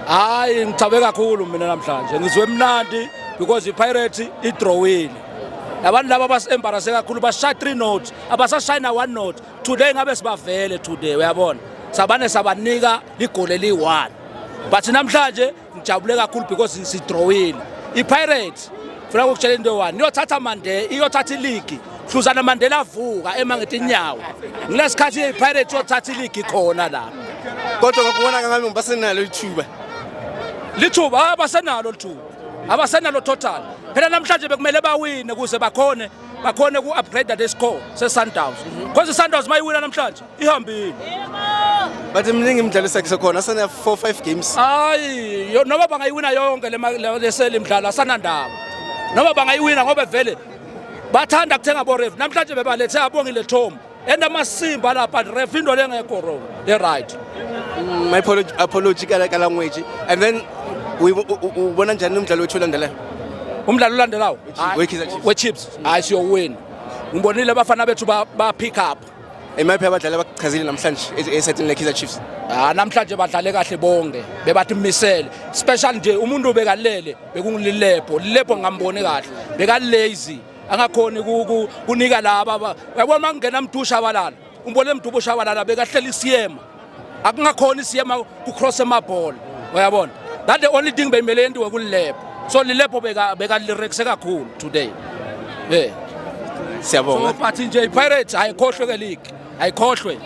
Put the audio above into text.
hayi ngithabe kakhulu mina namhlanje ngizwe mnandi because iPirates idrawile labantu laba basembarase kakhulu bashaya 3 notes abasashayina 1 note today ngabe sibavele today uyabona sabane sabanika igoli eli1 but namhlanje ngijabule kakhulu because sidrawile iPirates funa ukutshela into one iyothatha mande iyothatha ileague hluzana Mandela avuka emangethi inyawo ngilesikhathi iPirates yothatha ileague khona la kodwa ngokubona ngami basenalo ithuba lithuba abasenalo total phela namhlanje bekumele bawine kuze bakhone ku-upgrade the score se-Sundowns because i-Sundowns mayiwina namhlanje ihambile but mningi imidlalo sekhona asena 4-5 games hayi noma bangayiwina yonke leseli imidlalo asanandaba noma bangayiwina ngoba vele bathanda kuthenga bo-ref namhlanje bebalethe abongile Tom enamasimba lapha ref into lengekho wrong le-right my apology ka language and then ubona njani umdlalo wethu olandelayo umdlalo olandelayo we-Chiefs hayi siyowina ngibonile abafana bethu ba pick up emaphi abadlali abakuchazile namhlanje esetini le Kaizer Chiefs namhlanje badlale kahle bonke bebathi misele special nje umuntu bekalele bekungililebo ngambone kahle bekalazy angakhoni kunika laba yabona mangena Mdusha balala umbone Mdusha balala bekahlela isiyema akungakhona isiyema ku cross emabhola uyabona that the only thing bemele yenziwe kulilebo so lilebo bekalirexhe kakhulu today siyabonga so but nje iPirates ayikhohlwe ke league ayikhohlwe